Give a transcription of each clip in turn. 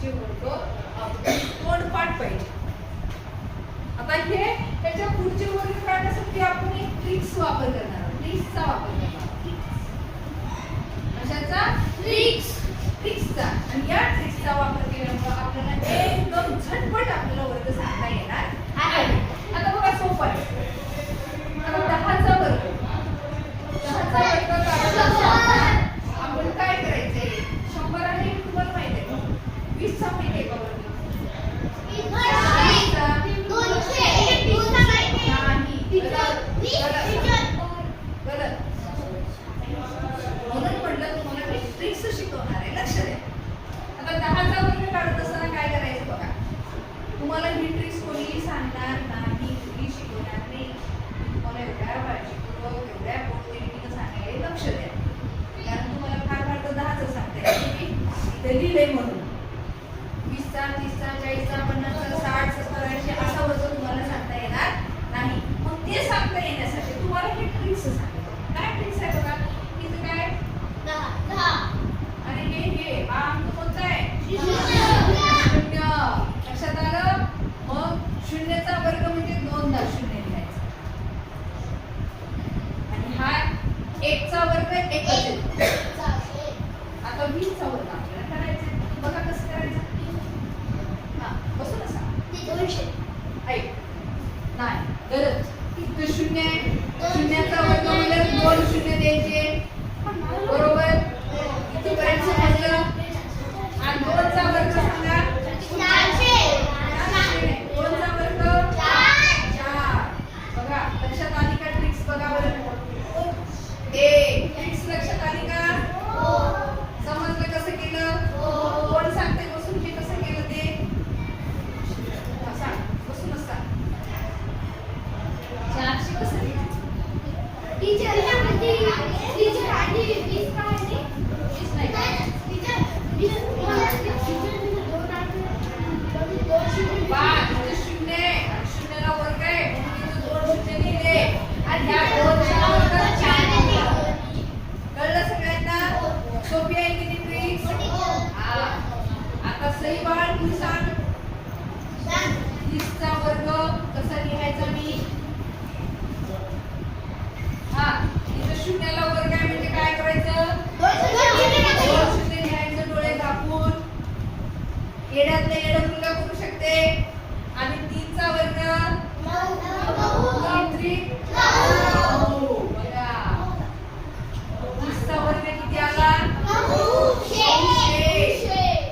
जे बोलतो तोंडपाठ पाहिजे. आता हे त्याच्या पुढचे वर्ग काढण्यासाठी आपण एक ट्रिक्स वापर करणार आहोत. ट्रिक्सचा वापर करणार आहोत. कशाचा? ट्रिक्सचा. आणि या ट्रिक्सचा वापर केल्यामुळे आपल्याला एकदम झटपट आपल्याला वर्ग सांगता येणार आहे. आता बघा सोपं आहे. आता 10चा वर्ग काढायचा आपण काय करायचंय? 100 आहे तुम्हाला माहिती आहे का? 20 चा माहिती आहे का वर्ग? म्हणून म्हटलं तुम्हाला मी ट्रिक्स शिकवणार आहे. लक्ष द्या. आता 10चा वर्ग काढत असताना काय करायचं बघा. तुम्हाला ही ट्रिक्स कोणीही सांगणार नाही, कोणी शिकवणार नाही. तुम्हाला एवढ्या काळजीपूर्वक एवढ्या पोटतिडकीनं सांगायला लक्ष द्या. कारण तुम्हाला फार तर 10चं सांगते. मी इथे लिहिलंय म्हणून 20चा, 30चा, 40चा, 50चा, 60, 70, 80 असा वर्ग तुम्हाला सांगता येणार नाही. मग ते सांगता येण्यासाठी तुम्हाला हे ट्रिक्स सांगतो. काय ट्रिक्स आहे बघा. इथे काय 10 आणि हे हा अंक कोणता आहे? 0. लक्षात आलं? मग 0चा वर्ग म्हणजे 2दा 0 लिहायचा. आणि हा 1चा वर्ग 1च येतो. आता 20चा वर्ग आपल्याला करायचा आहे. बघा कसं करायचं. हा बसून असा 200 ऐक नाही गलत. इथे 0 आहे. 0चा वर्ग म्हणजे 2 0 द्यायचे. बरोबर. इथपर्यंत समजलं. आणि 2चा वर्ग सांगा. 2चा वर्ग 4. बघा लक्षात आली का ट्रिक्स? बघा बरं. ट्रिक्स लक्षात आली का? समजलं कसं केलं? कोण सांगते बसून हे कसं केलं ते? सांग बसूनच सांग. 400 कसं लिहायचं? टीचर आधी 20 का आहे? 20 नाही का? टीचर 20 5 0 आणि 0ला वर्ग आहे म्हणून 2 0 लिहिले. आणि ह्या 2चा वर्ग 4 लिहिला. कळलं सगळ्यांना? सोपी आहे की नाही ट्रिक्स? हा. आता सही बाळ तू सांग. 30चा वर्ग कसा लिहायचा मी? हा इथे 0ला वर्ग आहे म्हणजे काय करायचं? 2 0 लिहायचं डोळे झाकून. येड्यातलं येडं मुलगा करू शकते. आणि 3चा वर्ग 3 3 9. बघा 30चा वर्ग किती आला? 900.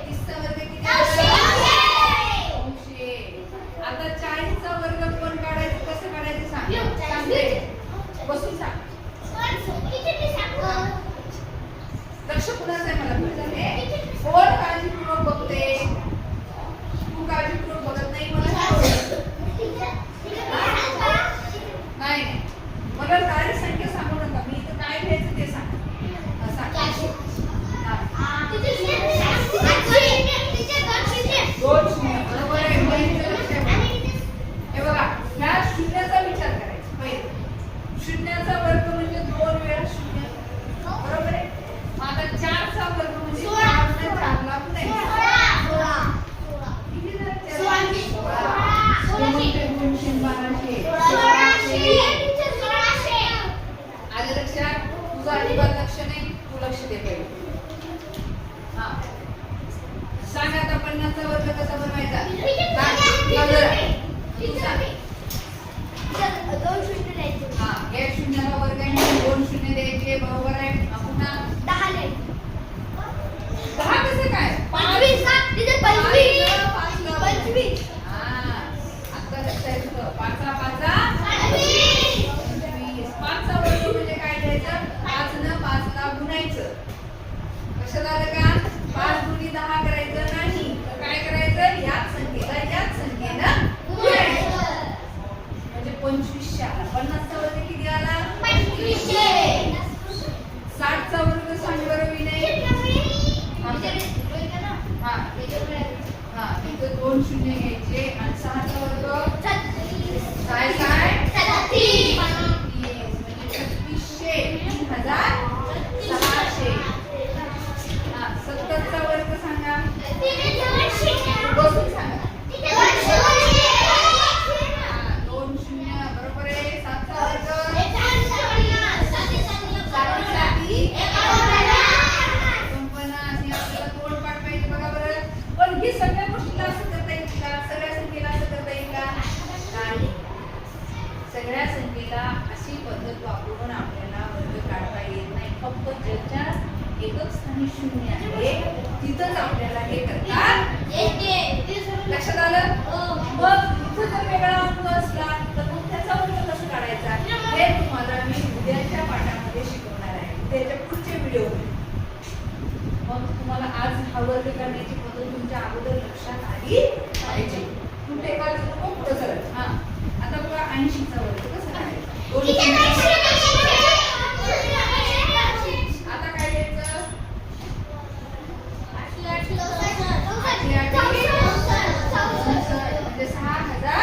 30चा वर्ग किती आला? 900. आता 40चा वर्ग कोण काढायचं? कसं काढायचं सांग. सांगते बसून सांग. लक्ष कुणाचं आहे मला कळलं. कोण काळजीपूर्वक बघते? तू काळजीपूर्वक बघत नाही मला नाही. मला डायरेक्ट संख्या सांगू नका. मी इथं काय घ्यायचं ते सांग. बरोबर आहे. हे बघा ह्या 0चा विचार करायचा पहिले. 0चा वर्ग म्हणजे 2 वेळा 0. बरोबर आहे. आता 4चा वर्ग म्हणजे 4 ने 4 ला पुढे 16. किती झाले? 16. आलं लक्षात? तुझं अजिबात लक्ष नाही. तू लक्ष दे पहिले. हा सांग आता 50चा वर्ग कसा बनवायचा? हा या 0ला वर्ग आहे 2 0 द्यायचे. बरोबर आहे. पुन्हा 10 कसं काय? 25 हा आता लक्षात येतं. 5 25 5चा वर्ग म्हणजे काय द्यायचं? 5 न 5 ला गुणायचं. लक्षात आलं का? 5 गुणी 10 करायचं नाही. तर काय करायचं? याच संख्येनं गुणायचं. म्हणजे 2500 आला. 50चा वर्ग किती आला? 2500. 60चा वर्ग सांग बरं विनय. हा इथं 2 0 घ्यायचे. आणि 6चा वर्ग काय काय? 36. म्हणजे 3600. 3600. हा 70चा वर्ग सांगा. 3 सगळ्या गोष्टीला असं करता येईल का? सगळ्या संख्येला असं करता येईल का? नाही. सगळ्या संख्येला अशी पद्धत वापरून आपल्याला वर्ग काढता येत नाही. फक्त ज्याच्या एकक स्थानी शून्य आहे तिथंच आपल्याला हे करता येते. लक्षात आलं? मग इथं जर वेगळा अंक असला तर मग त्याचा वर्ग कसं काढायचा हे तुम्हाला मी उद्याच्या पाठामध्ये शिकवणार आहे, उद्याच्या पुढच्या व्हिडिओ. मग तुम्हाला आज हा वर्ग करण्याची पद्धत तुमच्या अगोदर लक्षात आली पाहिजे. कुठे का पुढे सरळ. हा आता बघा 80 चा वर्ग कसा काढायचा. आता काय घ्यायचं? म्हणजे 6400.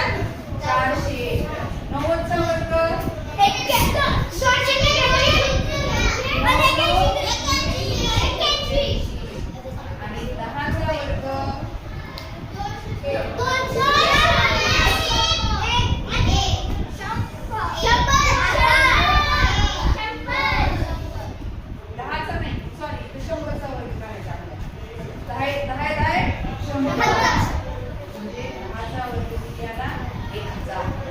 90 चा वर्ग आणि 10 चा वर्ग 10 चा नाही, सॉरी, 100 चा वर्ग काढायचा आपल्याला. 10 100 म्हणजे 10 चा वर्ग किती आला? 1000.